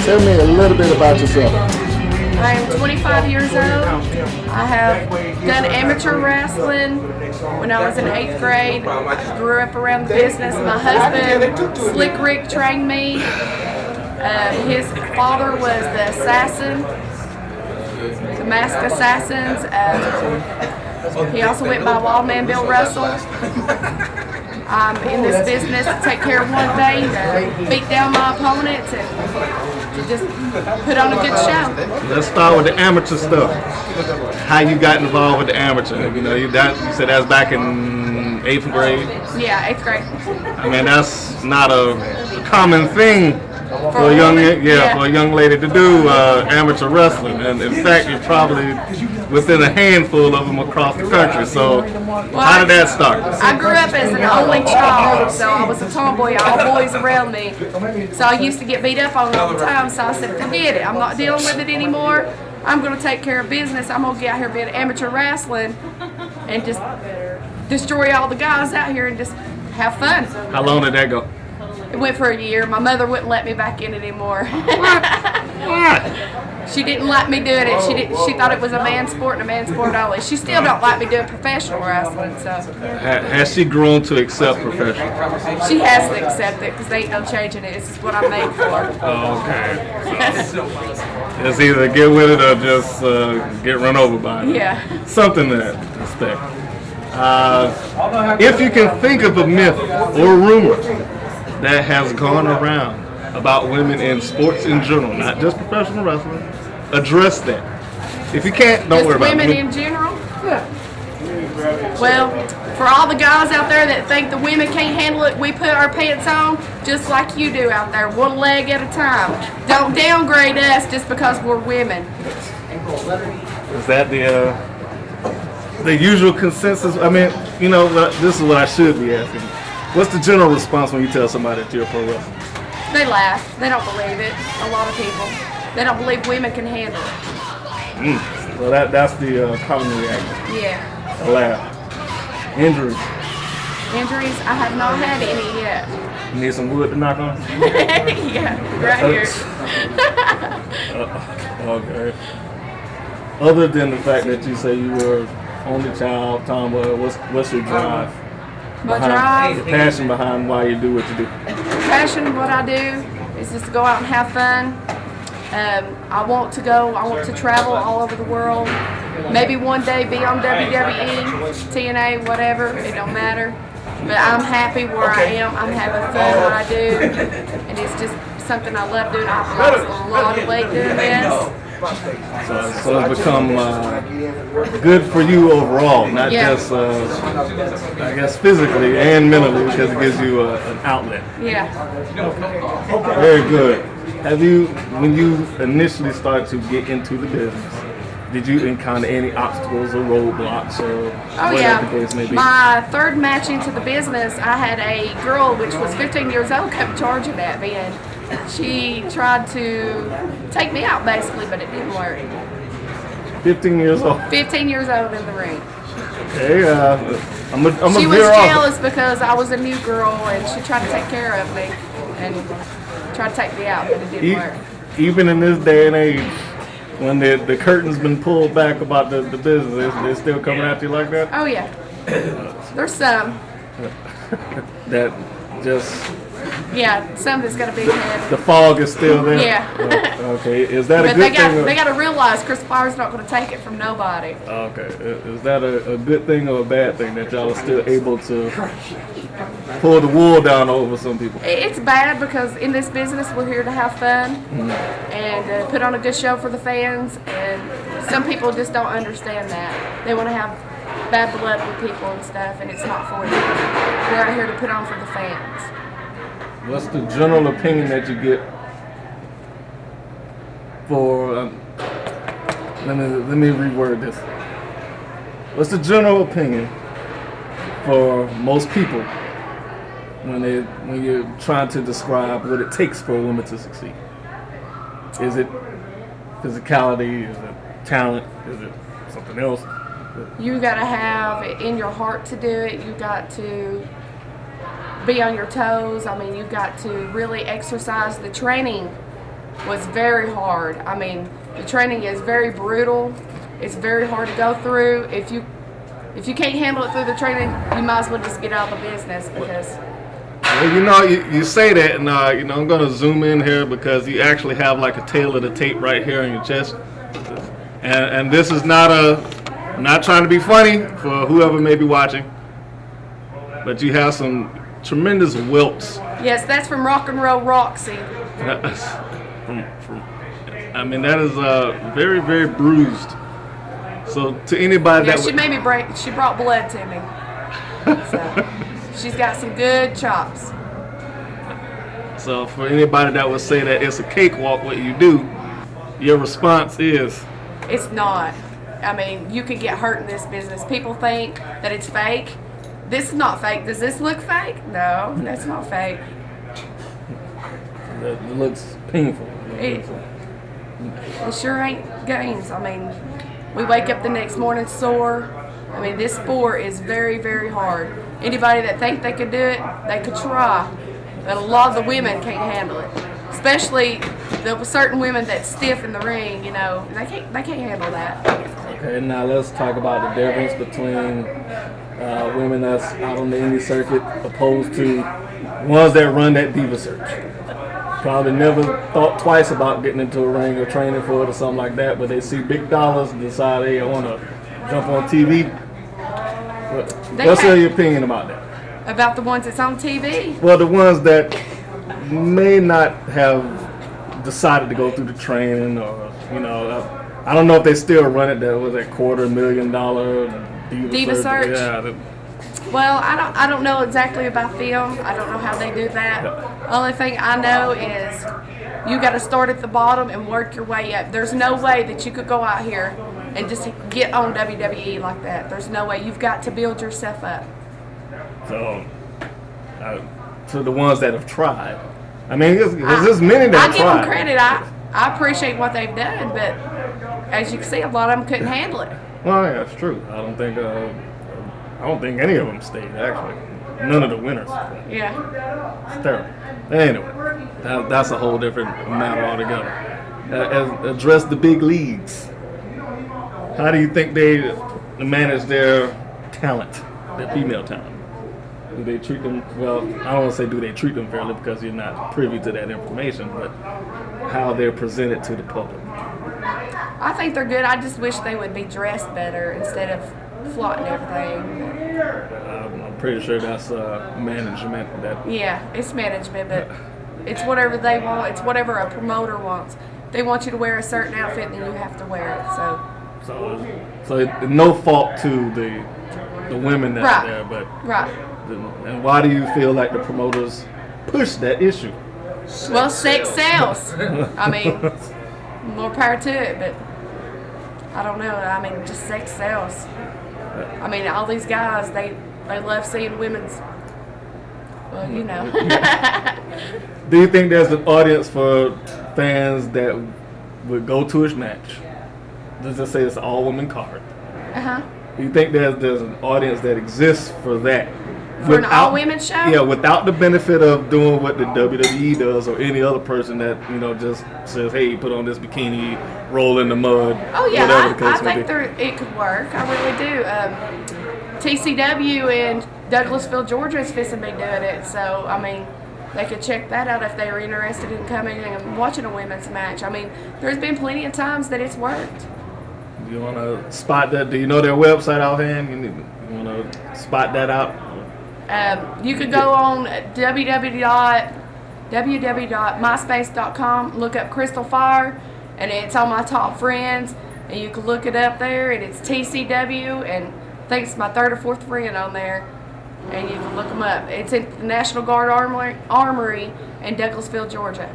Tell me a little bit about yourself. I am 25 years old. I have done amateur wrestling when I was in 8th grade. I grew up around the business. My husband, Slick Rick, trained me. His father was the assassin, the masked assassins. He also went by Wild Man Bill Russell. I'm in this business to take care of one thing, to beat down my opponents, and to just put on a good show. Let's start with the amateur stuff. How you got involved with the amateur? You know, you said that was back in 8th grade. Yeah, 8th grade. I mean, that's not a common thing for a young for a young lady to do amateur wrestling, and in fact, you're probably within a handful of them across the country. So, how did that start? I grew up as an only child, so I was a tomboy, all boys around me. So I used to get beat up on all the time. So I said, forget it. I'm not dealing with it anymore. I'm going to take care of business. I'm going to get out here being amateur wrestling and just destroy all the guys out here and just have fun. How long did that go? It went for a year. My mother wouldn't let me back in it anymore. What? She didn't like me doing it. She thought it was a man's sport and a man's sport only. She still don't like me doing professional wrestling. So Has she grown to accept professional? she has to accept it because there ain't no changing it. This is what I'm made for. Oh, okay. So, it's either get with it or just get run over by it. Yeah. Something to that respect. If you can think of a myth or rumor that has gone around about women in sports in general, not just professional wrestling, address that. If you can't, don't worry about it. Women in general? Yeah. Well, for all the guys out there that think the women can't handle it, we put our pants on just like you do out there, one leg at a time. Don't downgrade us just because we're women. Is that the usual consensus? I mean, you know, this is what I should be asking. What's the general response when you tell somebody that you're a pro wrestler? They laugh. They don't believe it. A lot of people. They don't believe women can handle it. So that's the common reaction. Yeah. A laugh. Injuries. Injuries? I have not had any yet. You need some wood to knock on? Yeah, right here. Okay. Other than the fact that you say you were only child, tomboy, what's your drive? My drive? The passion behind why you do what you do. Passion of what I do is just to go out and have fun. I want to travel all over the world. Maybe one day be on WWE, TNA, whatever, it don't matter. But I'm happy where I am. I'm having fun what I do. And it's just something I love doing. I've lost a lot of weight doing this. So it's become good for you overall, not just, I guess, physically and mentally, because it gives you an outlet. Yeah. Very good. Have you, when you initially started to get into the business, did you encounter any obstacles or roadblocks or whatever the case may be? My third match into the business, I had a girl which was 15 years old come charging at me, and she tried to take me out basically, but it didn't work. 15 years old? 15 years old in the ring. Okay, she was jealous because I was a new girl and she tried to take care of me and tried to take me out, but it didn't work. Even in this day and age, when the curtain's been pulled back about the business, they're still coming at you like that? Oh yeah. There's some. That just... Yeah, some that's going to be ahead. The fog is still there? Yeah. Okay, is that a good thing? They got to realize Chris Fire's not going to take it from nobody. Okay, is that a good thing or a bad thing that y'all are still able to pull the wool down over some people? It's bad because in this business we're here to have fun and put on a good show for the fans, and some people just don't understand that. They want to have bad blood with people and stuff, and it's not for them. We're out here to put on for the fans. What's the general opinion that you get for, let me reword this. What's the general opinion for most people when you're trying to describe what it takes for a woman to succeed? Is it physicality? Is it talent? Is it something else? You got to have it in your heart to do it. You got to be on your toes. I mean, you've got to really exercise the training was very hard. I mean, the training is very brutal. It's very hard to go through. If you can't handle it through the training, you might as well just get out of the business because. Well, you say that, and I'm going to zoom in here because you actually have like a tail of the tape right here on your chest, and this is I'm not trying to be funny for whoever may be watching, but you have some tremendous welts. Yes, that's from Rock and Roll Roxy. I mean, that is very, very bruised. So to anybody she made me break. She brought blood to me. So she's got some good chops. So for anybody that would say that it's a cakewalk what you do, your response is? It's not. I mean, you can get hurt in this business. People think that it's fake. This is not fake. Does this look fake? No, that's not fake. It looks painful. It sure ain't games. I mean, we wake up the next morning sore. I mean, this sport is very, very hard. Anybody that think they could do it, they could try. But a lot of the women can't handle it. Especially the certain women that stiff in the ring, they can't handle that. Okay, now let's talk about the difference between women that's out on the indie circuit opposed to ones that run that diva search. Probably never thought twice about getting into a ring or training for it or something like that, but they see big dollars and decide, hey, I want to jump on TV. What's your opinion about that? About the ones that's on TV? Well, the ones that may not have decided to go through the training or, I don't know if they still run it. That was a $250,000 diva search. Yeah. Well, I don't know exactly about them. I don't know how they do that. Only thing I know is you got to start at the bottom and work your way up. There's no way that you could go out here and just get on WWE like that. There's no way. You've got to build yourself up. So, to the ones that have tried, I mean, there's many that have tried. I give them credit. I appreciate what they've done, but as you can see, a lot of them couldn't handle it. Well, yeah, that's true. I don't think any of them stayed, actually. None of the winners. Yeah. It's terrible. Anyway, that's a whole different matter altogether. Address the big leagues. How do you think they manage their talent, their female talent? Do they treat them, well, I don't want to say do they treat them fairly because you're not privy to that information, but how they're presented to the public? I think they're good. I just wish they would be dressed better instead of flaunting everything. I'm pretty sure that's management. Yeah, it's management, but it's whatever they want. It's whatever a promoter wants. If they want you to wear a certain outfit, then you have to wear it. So no fault to the women that are there, but right. And why do you feel like the promoters push that issue? Well, sex sells. I mean, more power to it, but I don't know. I mean, just sex sells. I mean, all these guys, they love seeing women's, well, Do you think there's an audience for fans that would go to a match? Let's just say it's an all-woman card. Uh-huh. Do you think there's an audience that exists for that? For an all-women show? Yeah, without the benefit of doing what the WWE does or any other person that, just says, hey, put on this bikini, roll in the mud. Oh, yeah, I think it could work. I really do. TCW in Douglasville, Georgia is fixing to be doing it. So, I mean, they could check that out if they were interested in coming and watching a women's match. I mean, there's been plenty of times that it's worked. Do you want to spot that? Do you know their website offhand? You want to spot that out? You could go on www.myspace.com, look up Crystal Fire, and it's on my top friends, and you can look it up there, and it's TCW, and I think it's my third or fourth friend on there, and you can look them up. It's at the National Guard Armory in Douglasville, Georgia.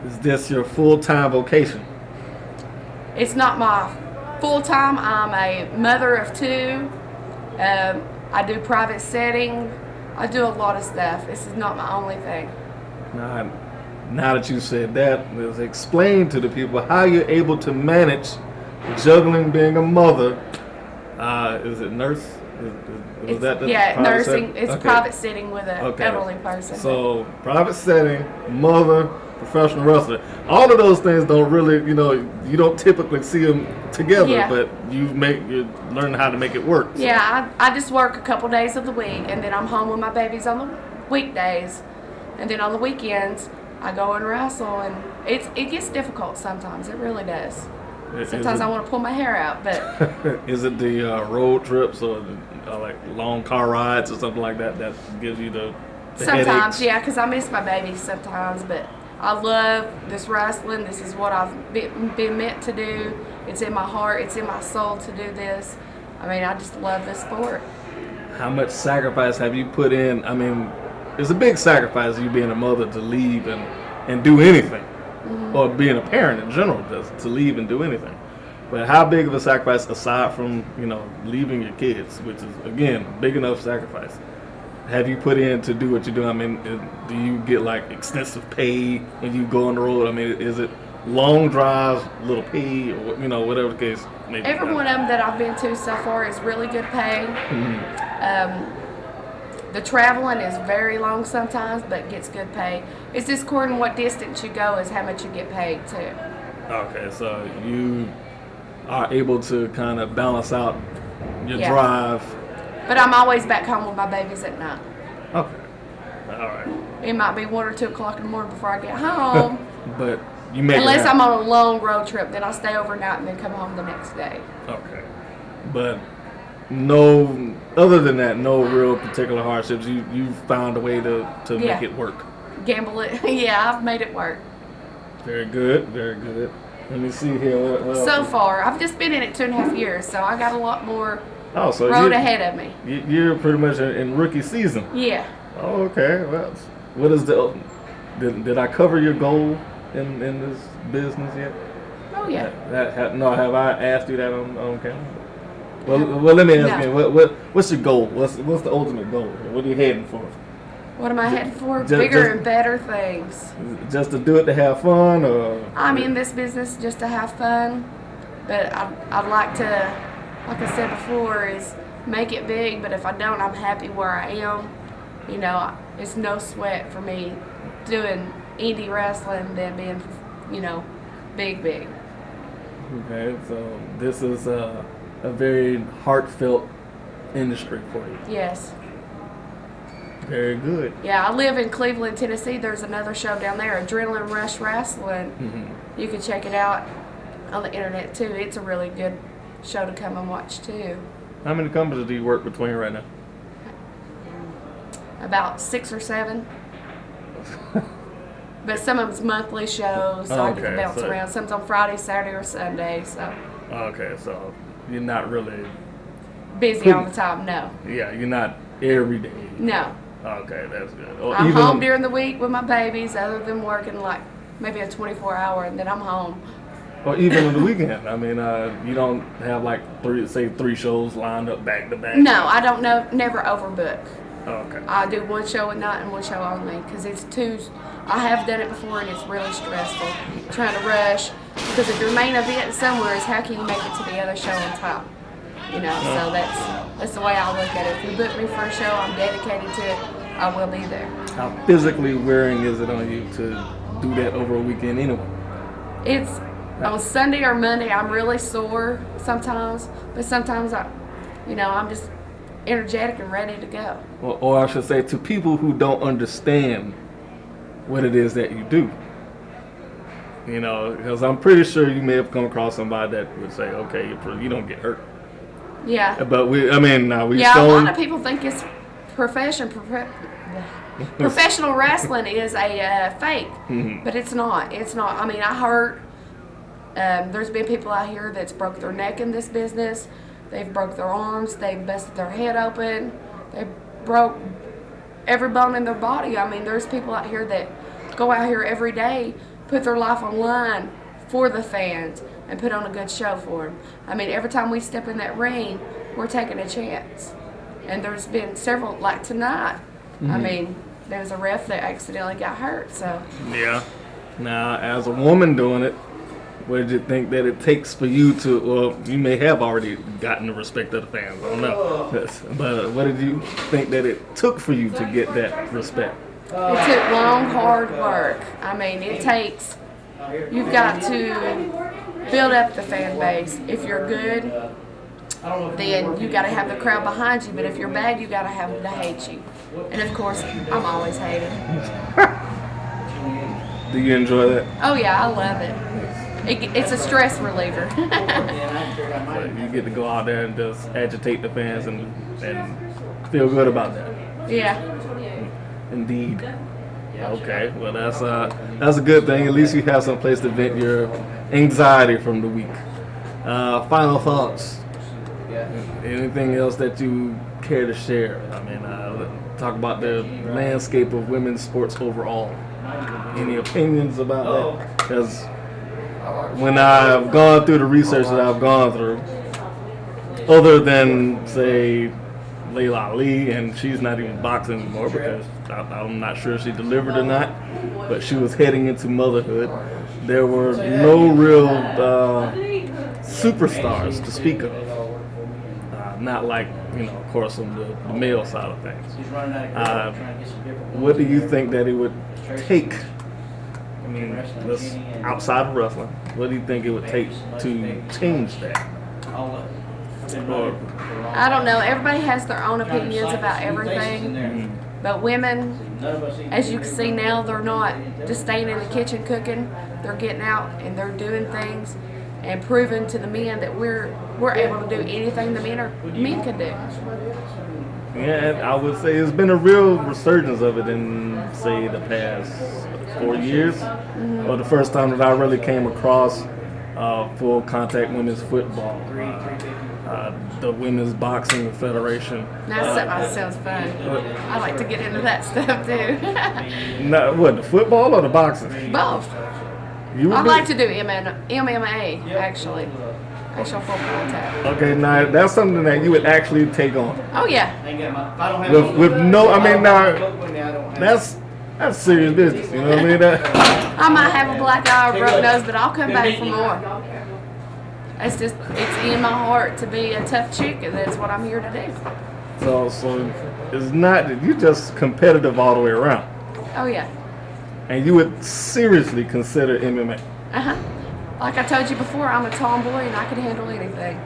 Is this your full-time vocation? It's not my full-time. I'm a mother of two. I do private setting. I do a lot of stuff. This is not my only thing. Now that you said that, let's explain to the people how you're able to manage juggling being a mother. Is it nurse? Nursing. Setting? It's okay. Private setting with an elderly person. So private setting, mother, professional wrestler. All of those things don't really, you don't typically see them together, Yeah. but you learn how to make it work. So. Yeah, I just work a couple days of the week, and then I'm home with my babies on the weekdays, and then on the weekends I go and wrestle, and it gets difficult sometimes. It really does. Sometimes I want to pull my hair out, but is it the road trips or like long car rides or something like that that gives you the sometimes, headaches? yeah, because I miss my babies sometimes, but I love this wrestling. This is what I've been meant to do. It's in my heart. It's in my soul to do this. I mean, I just love this sport. How much sacrifice have you put in? I mean, it's a big sacrifice, you being a mother, to leave and do anything. Or being a parent in general, just to leave and do anything. But how big of a sacrifice, aside from, leaving your kids, which is, again, big enough sacrifice, have you put in to do what you do? I mean, do you get like extensive pay when you go on the road? I mean, is it long drives, little pay, or whatever the case may be? Every one of them that I've been to so far is really good pay. The traveling is very long sometimes, but gets good pay. It's just according to what distance you go is how much you get paid too. Okay, so you are able to kind of balance out your Yeah. drive. But I'm always back home with my babies at night. Okay, all right. It might be 1 or 2 o'clock in the morning before I get home. But you make Unless it I'm happen. on a long road trip, then I'll stay overnight and then come home the next day. Okay, but no, other than that, no real particular hardships. You found a way to Yeah. make it work. Gamble it. Yeah, I've made it work. Very good, very good. Let me see here. What So else? far, I've just been in it 2.5 years, so I got a lot more Oh, so road you- ahead of me. You're pretty much in rookie season. Yeah. Oh, okay. Well, what is the? Did I cover your goal in this business yet? Oh yeah. No, have I asked you that on camera? Well, let me ask No. you. What's your goal? What's the ultimate goal? What are you heading for? What am I heading for? Just- Bigger and better things. Just to do it to have fun, or? I'm in this business just to have fun, but I'd like to, like I said before, is make it big. But if I don't, I'm happy where I am. It's no sweat for me doing indie wrestling than being, big. Okay, so this is a very heartfelt industry for you. Yes. Very good. Yeah, I live in Cleveland, Tennessee. There's another show down there, Adrenaline Rush Wrestling. Mm-hmm. You can check it out on the internet too. It's a really good show to come and watch too. How many companies do you work between right now? About 6 or 7. But some of them's monthly shows, so I get to Okay, bounce so- around. Some's on Friday, Saturday, or Sunday, so Okay, so you're not really. busy all the time. No. Yeah, you're not every day. No. Okay, that's good. Or I'm even home on- during the week with my babies, other than working like maybe a 24-hour, and then I'm home. Or even on the weekend. I mean, you don't have like three shows lined up back to back. No, I don't know. Never overbook. Okay. I do one show at night and one show only because it's too. I have done it before and it's really stressful trying to rush because if your main event somewhere is how can you make it to the other show on time? So that's the way I look at it. If you book me for a show, I'm dedicated to it. I will be there. How physically wearing is it on you to do that over a weekend anyway? It's on Sunday or Monday. I'm really sore sometimes, but sometimes I'm just energetic and ready to go. Or I should say, to people who don't understand what it is that you do. Because I'm pretty sure you may have come across somebody that would say, okay, you don't get hurt. Yeah. But we Yeah, a shown. lot of people think it's professional wrestling is a fake, but it's not. It's not. I mean, I heard there's been people out here that's broke their neck in this business. They've broke their arms. They've busted their head open. They broke every bone in their body. I mean, there's people out here that go out here every day, put their life on line for the fans, and put on a good show for them. I mean, every time we step in that ring, we're taking a chance. And there's been several, like tonight. I mean, there was a ref that accidentally got hurt, so. Yeah. Now, as a woman doing it, what did you think that it takes for you to, well, you may have already gotten the respect of the fans, I don't know. But what did you think that it took for you to get that respect? It took long, hard work. I mean, it takes, you've got to build up the fan base. If you're good, then you got to have the crowd behind you. But if you're bad, you got to have them to hate you. And of course, I'm always hated. Do you enjoy that? Oh yeah, I love it. It's a stress reliever. You get to go out there and just agitate the fans and feel good about that. Yeah. Indeed. Okay, well that's a good thing. At least you have some place to vent your anxiety from the week. Final thoughts. Anything else that you care to share? I mean, talk about the landscape of women's sports overall. Any opinions about that? Because when I've gone through the research that I've gone through, other than say Layla Ali, and she's not even boxing anymore because I'm not sure if she delivered or not, but she was heading into motherhood. There were no real superstars to speak of. Not like, of course, on the male side of things. What do you think that it would take? I mean, outside of wrestling, what do you think it would take to change that? I don't know. Everybody has their own opinions about everything. But women, as you can see now, they're not just staying in the kitchen cooking. They're getting out and they're doing things and proving to the men that we're able to do anything the men can do. Yeah, I would say it's been a real resurgence of it in, say, the past 4 years. Or the first time that I really came across full contact women's football. The Women's Boxing Federation. That sounds fun. I like to get into that stuff too. What, the football or the boxing? Both. I'd like to do MMA, actually. Actual full contact. Okay, now that's something that you would actually take on. Oh, yeah. With no, I mean, now, that's serious business, you know what I mean? I might have a black eye or a broke nose, but I'll come back for more. It's in my heart to be a tough chick, and that's what I'm here to do. So it's not that you're just competitive all the way around. Oh, yeah. And you would seriously consider MMA. Uh-huh. Like I told you before, I'm a tomboy and I can handle anything.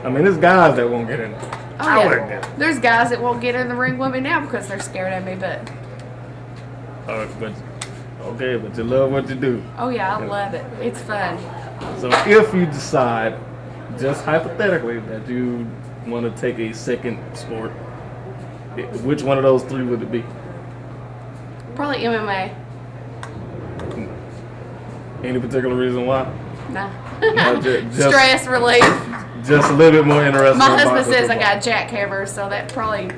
I mean, there's guys that won't get in there. Oh, yeah. There's guys that won't get in the ring with me now because they're scared of me, but... but you love what you do. Oh, yeah, I love it. It's fun. So if you decide, just hypothetically, that you want to take a second sport, which one of those three would it be? Probably MMA. Any particular reason why? No. Just Stress relief. Just a little bit more interesting. My husband says I got jackhammer, so that probably,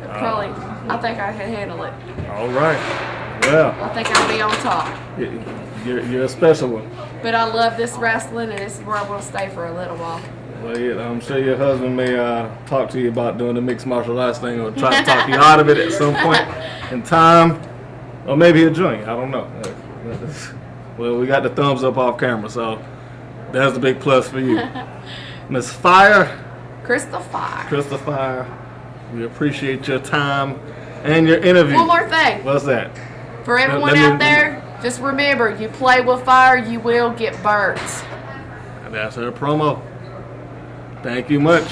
I think I can handle it. All right. Well, I think I'll be on top. You're a special one. But I love this wrestling, and this is where I will stay for a little while. Well, yeah, I'm sure your husband may talk to you about doing the mixed martial arts thing, or try to talk you out of it at some point in time, or maybe he'll join you. I don't know. Well, we got the thumbs up off camera, so that's the big plus for you. Miss Fire. Crystal Fire. Crystal Fire. We appreciate your time and your interview. One more thing. What's that? For everyone out there, just remember, you play with fire, you will get burnt. And that's her promo. Thank you much.